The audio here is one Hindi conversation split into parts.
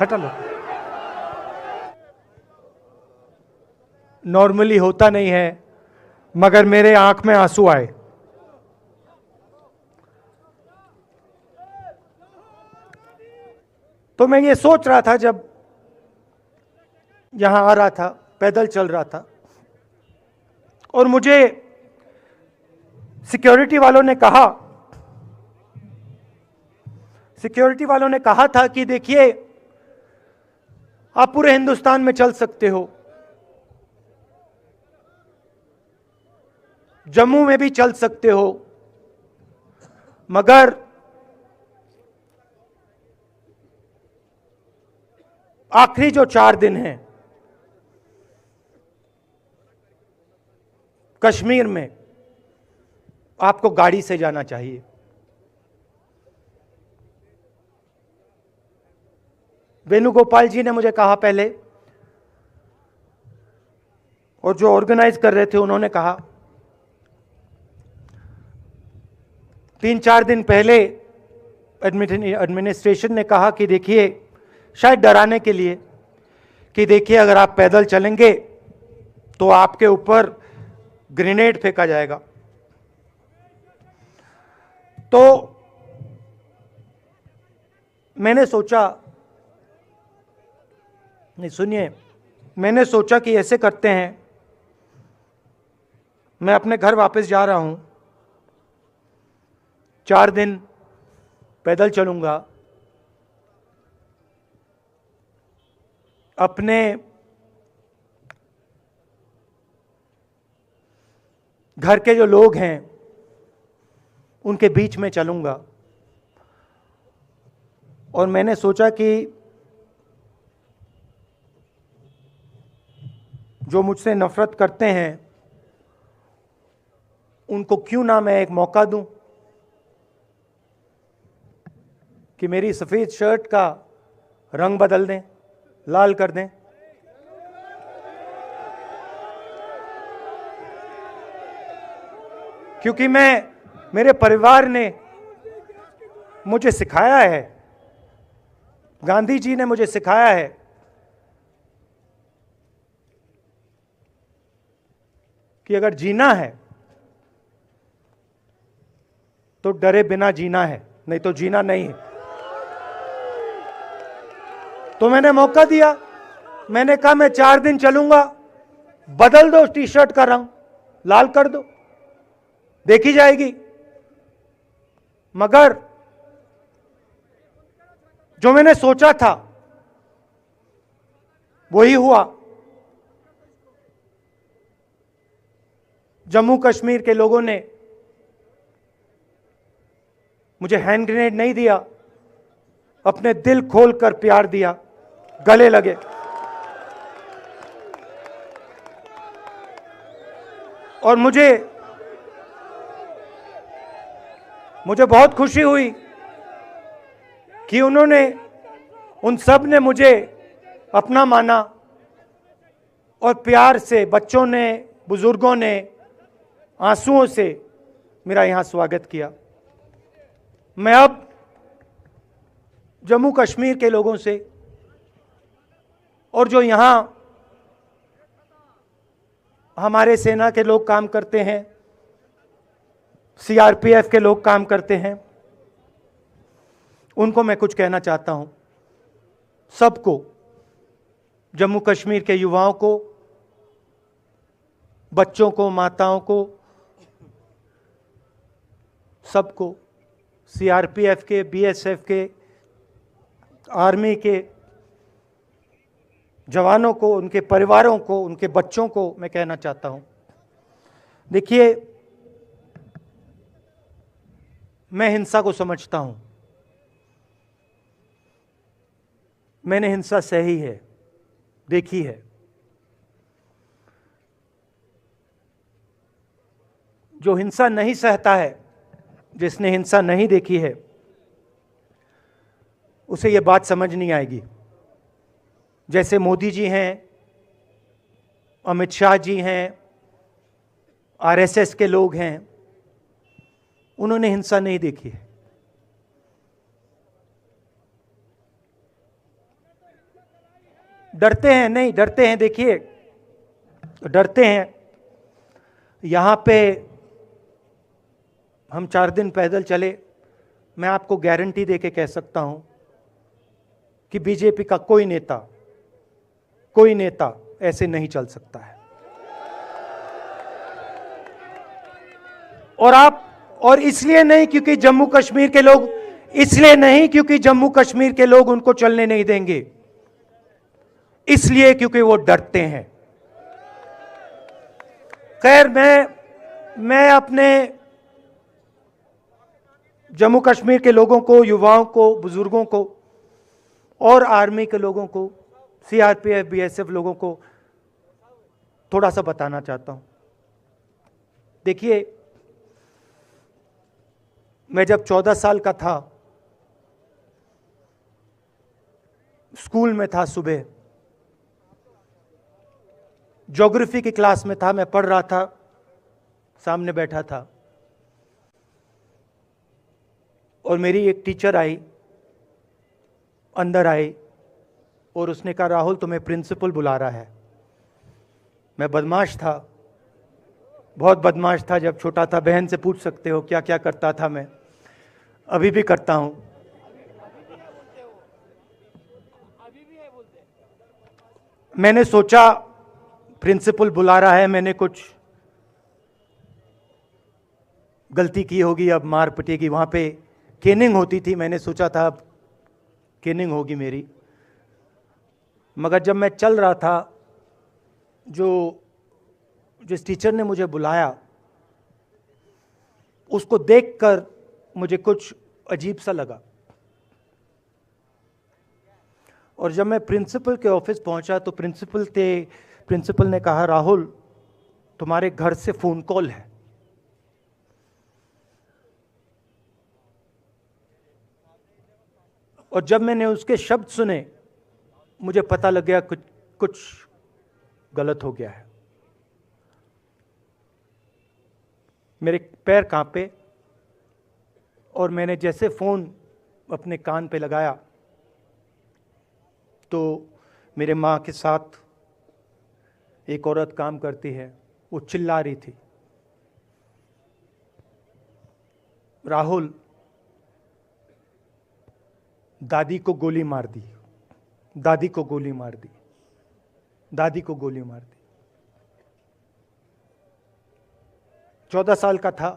हटा लो। नॉर्मली होता नहीं है, मगर मेरे आंख में आंसू आए। तो मैं ये सोच रहा था जब यहां आ रहा था, पैदल चल रहा था, और मुझे सिक्योरिटी वालों ने कहा था कि देखिए, आप पूरे हिंदुस्तान में चल सकते हो, जम्मू में भी चल सकते हो, मगर आखिरी जो 4 दिन हैं कश्मीर में, आपको गाड़ी से जाना चाहिए। वेणुगोपाल जी ने मुझे कहा पहले, और जो ऑर्गेनाइज कर रहे थे उन्होंने कहा। 3-4 दिन पहले एडमिनिस्ट्रेशन ने कहा कि देखिए, शायद डराने के लिए, कि देखिए अगर आप पैदल चलेंगे तो आपके ऊपर ग्रेनेड फेंका जाएगा। तो मैंने सोचा, नहीं सुनिए, मैंने सोचा कि ऐसे करते हैं, मैं अपने घर वापस जा रहा हूं, 4 दिन पैदल चलूंगा, अपने घर के जो लोग हैं उनके बीच में चलूंगा। और मैंने सोचा कि जो मुझसे नफरत करते हैं उनको क्यों ना मैं एक मौका दूं कि मेरी सफेद शर्ट का रंग बदल दें, लाल कर दें। क्योंकि मेरे परिवार ने मुझे सिखाया है, गांधी जी ने मुझे सिखाया है कि अगर जीना है तो डरे बिना जीना है, नहीं तो जीना नहीं है। तो मैंने मौका दिया, मैंने कहा मैं 4 दिन चलूंगा, बदल दो टी शर्ट का रंग, लाल कर दो, देखी जाएगी। मगर जो मैंने सोचा था वही हुआ। जम्मू कश्मीर के लोगों ने मुझे हैंड ग्रेनेड नहीं दिया, अपने दिल खोलकर प्यार दिया, गले लगे। और मुझे बहुत खुशी हुई कि उन सब ने मुझे अपना माना, और प्यार से बच्चों ने, बुजुर्गों ने आंसुओं से मेरा यहां स्वागत किया। मैं अब जम्मू कश्मीर के लोगों से, और जो यहां हमारे सेना के लोग काम करते हैं, सीआरपीएफ के लोग काम करते हैं, उनको मैं कुछ कहना चाहता हूं। सबको, जम्मू कश्मीर के युवाओं को, बच्चों को, माताओं को, सबको, सीआरपीएफ के, बीएसएफ के, आर्मी के जवानों को, उनके परिवारों को, उनके बच्चों को मैं कहना चाहता हूं, देखिए, मैं हिंसा को समझता हूं, मैंने हिंसा सही है, देखी है। जो हिंसा नहीं सहता है, जिसने हिंसा नहीं देखी है, उसे यह बात समझ नहीं आएगी। जैसे मोदी जी हैं, अमित शाह जी हैं, आरएसएस के लोग हैं, उन्होंने हिंसा नहीं देखी है। डरते हैं, नहीं डरते हैं, देखिए डरते हैं। यहां पे हम 4 दिन पैदल चले, मैं आपको गारंटी देके कह सकता हूं कि बीजेपी का कोई नेता ऐसे नहीं चल सकता है। और इसलिए नहीं क्योंकि जम्मू कश्मीर के लोग, इसलिए नहीं क्योंकि जम्मू कश्मीर के लोग उनको चलने नहीं देंगे, इसलिए क्योंकि वो डरते हैं। खैर, मैं अपने जम्मू कश्मीर के लोगों को, युवाओं को, बुजुर्गों को और आर्मी के लोगों को, सीआरपीएफ, बीएसएफ लोगों को थोड़ा सा बताना चाहता हूं। देखिए, मैं जब 14 साल का था, स्कूल में था, सुबह ज्योग्राफी की क्लास में था, मैं पढ़ रहा था, सामने बैठा था और मेरी एक टीचर आई, अंदर आई और उसने कहा, राहुल तुम्हें प्रिंसिपल बुला रहा है। मैं बदमाश था, बहुत बदमाश था जब छोटा था, बहन से पूछ सकते हो क्या क्या करता था मैं, अभी भी करता हूं। मैंने सोचा प्रिंसिपल बुला रहा है, मैंने कुछ गलती की होगी, अब मार पिटेगी, वहां पे केनिंग होती थी, मैंने सोचा था अब केनिंग होगी मेरी। मगर जब मैं चल रहा था, जिस टीचर ने मुझे बुलाया उसको देखकर मुझे कुछ अजीब सा लगा। और जब मैं प्रिंसिपल के ऑफिस पहुंचा तो प्रिंसिपल ने कहा, राहुल तुम्हारे घर से फोन कॉल है। और जब मैंने उसके शब्द सुने, मुझे पता लग गया कुछ गलत हो गया है। मेरे पैर कांपे और मैंने जैसे फोन अपने कान पे लगाया तो मेरे माँ के साथ एक औरत काम करती है, वो चिल्ला रही थी, राहुल दादी को गोली मार दी, दादी को गोली मार दी, दादी को गोली मार दी। 14 साल का था।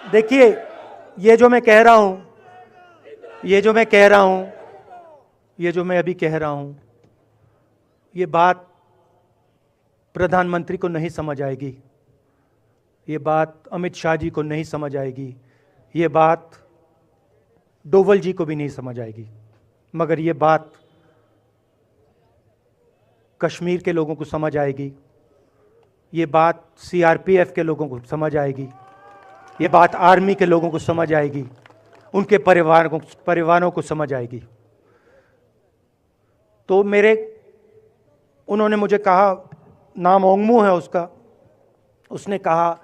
देखिए, ये जो मैं कह रहा हूं, ये जो मैं अभी कह रहा हूं, ये बात प्रधानमंत्री को नहीं समझ आएगी, ये बात अमित शाह जी को नहीं समझ आएगी, ये बात डोवल जी को भी नहीं समझ आएगी, मगर ये बात कश्मीर के लोगों को समझ आएगी, ये बात सीआरपीएफ के लोगों को समझ आएगी, ये बात आर्मी के लोगों को समझ आएगी, उनके परिवारों को समझ आएगी। तो उन्होंने मुझे कहा, नाम ओंगमू है उसका, उसने कहा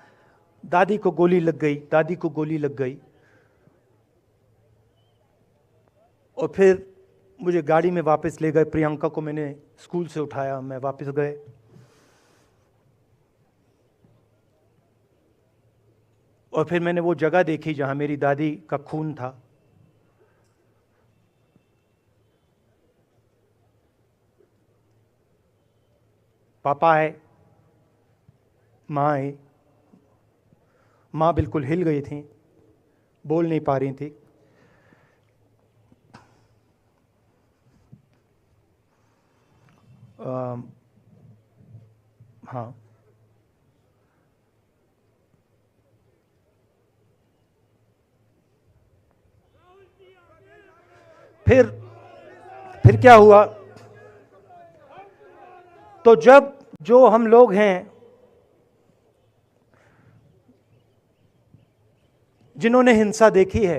दादी को गोली लग गई, दादी को गोली लग गई। और फिर मुझे गाड़ी में वापस ले गए, प्रियंका को मैंने स्कूल से उठाया, मैं वापस गए। और फिर मैंने वो जगह देखी जहां मेरी दादी का खून था। पापा आए, माँ आई, माँ बिल्कुल हिल गई थी, बोल नहीं पा रही थी। हाँ, फिर क्या हुआ, तो जो हम लोग हैं जिन्होंने हिंसा देखी है,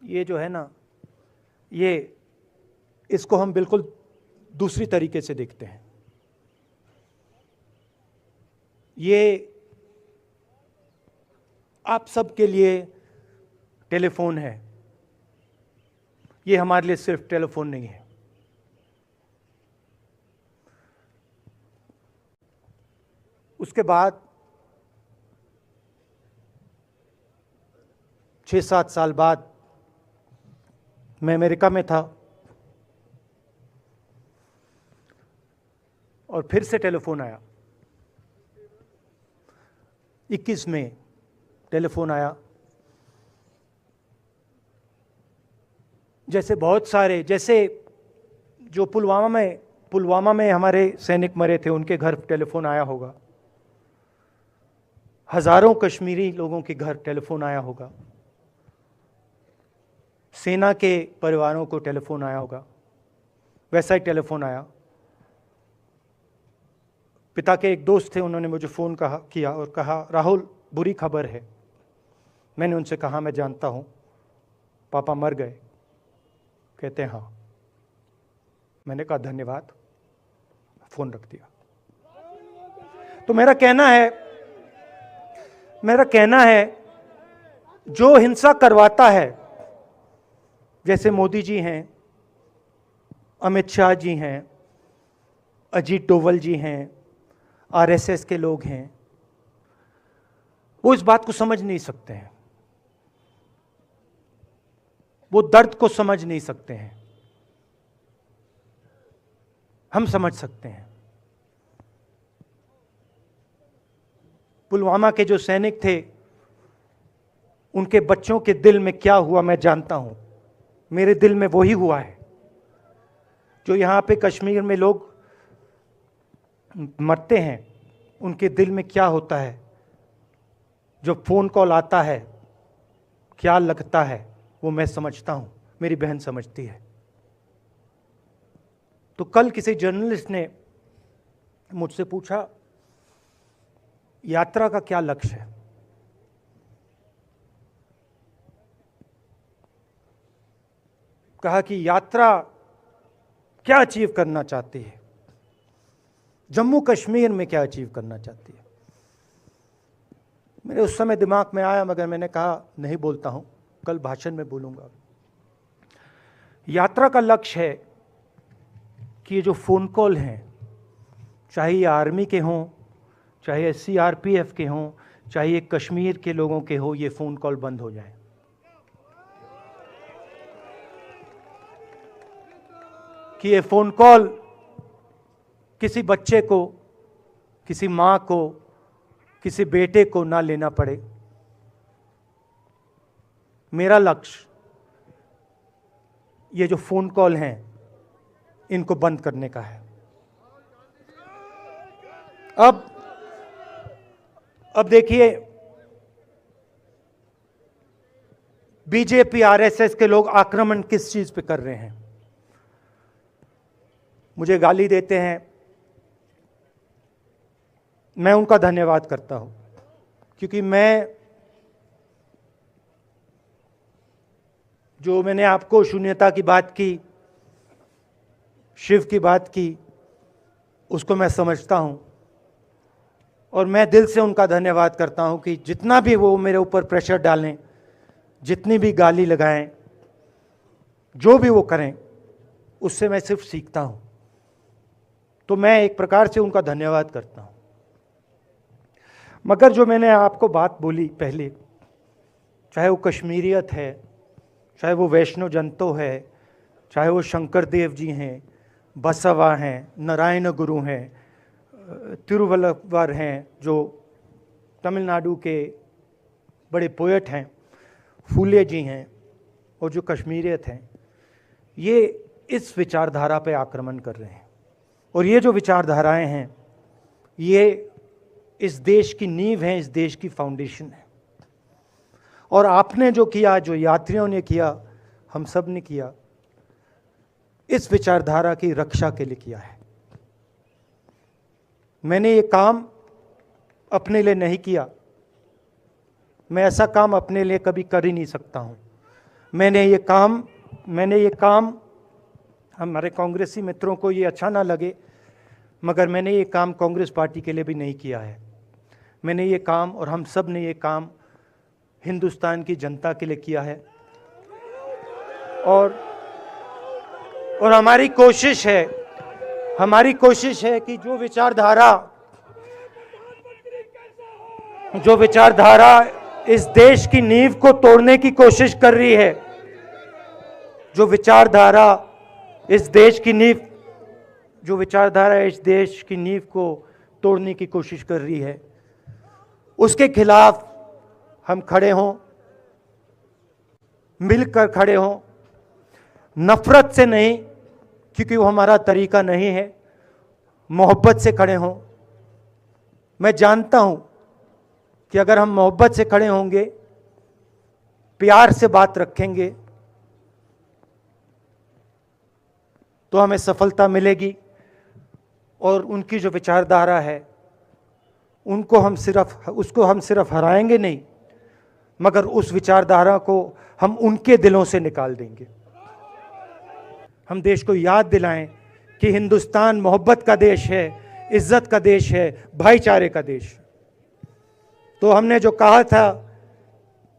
ये जो है ना, इसको हम बिल्कुल दूसरी तरीके से देखते हैं। ये आप सबके लिए टेलीफोन है, ये हमारे लिए सिर्फ टेलीफोन नहीं है। उसके बाद 6-7 साल बाद मैं अमेरिका में था और फिर से टेलीफोन आया। 21 में टेलीफोन आया। जैसे बहुत सारे, जैसे जो पुलवामा में हमारे सैनिक मरे थे, उनके घर टेलीफोन आया होगा। हजारों कश्मीरी लोगों के घर टेलीफोन आया होगा। सेना के परिवारों को टेलीफोन आया होगा। वैसा ही टेलीफोन आया। पिता के एक दोस्त थे, उन्होंने मुझे फ़ोन किया और कहा, राहुल बुरी खबर है। मैंने उनसे कहा, मैं जानता हूँ, पापा मर गए। कहते हैं हाँ। मैंने कहा धन्यवाद, फ़ोन रख दिया। तो मेरा कहना है जो हिंसा करवाता है, जैसे मोदी जी हैं, अमित शाह जी हैं, अजीत डोवल जी हैं, आरएसएस के लोग हैं, वो इस बात को समझ नहीं सकते हैं, वो दर्द को समझ नहीं सकते हैं। हम समझ सकते हैं। पुलवामा के जो सैनिक थे, उनके बच्चों के दिल में क्या हुआ मैं जानता हूं। मेरे दिल में वही हुआ है जो यहां पे कश्मीर में लोग मरते हैं, उनके दिल में क्या होता है। जो फोन कॉल आता है, क्या लगता है, वो मैं समझता हूं, मेरी बहन समझती है। तो कल किसी जर्नलिस्ट ने मुझसे पूछा, यात्रा का क्या लक्ष्य है। कहा कि यात्रा क्या अचीव करना चाहती है, जम्मू कश्मीर में क्या अचीव करना चाहती है। मेरे उस समय दिमाग में आया, मगर मैंने कहा नहीं बोलता हूं, कल भाषण में बोलूंगा। यात्रा का लक्ष्य है कि ये जो फ़ोन कॉल हैं, चाहे ये आर्मी के हों, चाहे सीआरपीएफ के हों, चाहे ये कश्मीर के लोगों के हो, ये फ़ोन कॉल बंद हो जाए। कि ये फ़ोन कॉल किसी बच्चे को, किसी माँ को, किसी बेटे को ना लेना पड़े। मेरा लक्ष्य ये जो फ़ोन कॉल हैं, इनको बंद करने का है। अब देखिए, बीजेपी आरएसएस के लोग आक्रमण किस चीज पे कर रहे हैं। मुझे गाली देते हैं, मैं उनका धन्यवाद करता हूं, क्योंकि मैंने आपको शून्यता की बात की, शिव की बात की, उसको मैं समझता हूं। और मैं दिल से उनका धन्यवाद करता हूं कि जितना भी वो मेरे ऊपर प्रेशर डालें, जितनी भी गाली लगाएं, जो भी वो करें, उससे मैं सिर्फ सीखता हूं। तो मैं एक प्रकार से उनका धन्यवाद करता हूं। मगर जो मैंने आपको बात बोली पहले, चाहे वो कश्मीरियत है, चाहे वो वैष्णो जंतो है, चाहे वो शंकर देव जी हैं, बसवा हैं, नारायण गुरु हैं, तिरुवल्लुवर हैं, जो तमिलनाडु के बड़े पोएट हैं, फूले जी हैं, और जो कश्मीरियत हैं, ये इस विचारधारा पे आक्रमण कर रहे हैं। और ये जो विचारधाराएं हैं, ये इस देश की नींव है, इस देश की फाउंडेशन है। और आपने जो किया, जो यात्रियों ने किया, हम सब ने किया, इस विचारधारा की रक्षा के लिए किया है। मैंने ये काम अपने लिए नहीं किया, मैं ऐसा काम अपने लिए कभी कर ही नहीं सकता हूं। मैंने ये काम हमारे कांग्रेसी मित्रों को ये अच्छा ना लगे, मगर मैंने ये काम कांग्रेस पार्टी के लिए भी नहीं किया है। मैंने ये काम, और हम सब ने ये काम हिंदुस्तान की जनता के लिए किया है। और हमारी कोशिश है कि जो विचारधारा इस देश की नींव को तोड़ने की कोशिश कर रही है, जो विचारधारा इस देश की नींव को तोड़ने की कोशिश कर रही है, उसके खिलाफ हम खड़े हों, मिलकर खड़े हों, नफरत से नहीं, क्योंकि वो हमारा तरीका नहीं है, मोहब्बत से खड़े हों। मैं जानता हूं कि अगर हम मोहब्बत से खड़े होंगे, प्यार से बात रखेंगे, तो हमें सफलता मिलेगी। और उनकी जो विचारधारा है, उसको हम सिर्फ हराएंगे नहीं, मगर उस विचारधारा को हम उनके दिलों से निकाल देंगे। हम देश को याद दिलाएं कि हिंदुस्तान मोहब्बत का देश है, इज्जत का देश है, भाईचारे का देश। तो हमने जो कहा था,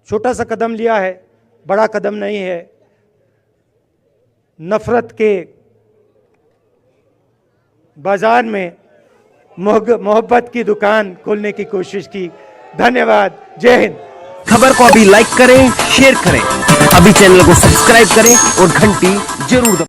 छोटा सा कदम लिया है, बड़ा कदम नहीं है। नफरत के बाजार में मोहब्बत की दुकान खोलने की कोशिश की। धन्यवाद। जय हिंद। खबर को अभी लाइक करें, शेयर करें, अभी चैनल को सब्सक्राइब करें और घंटी जरूर दबाएं।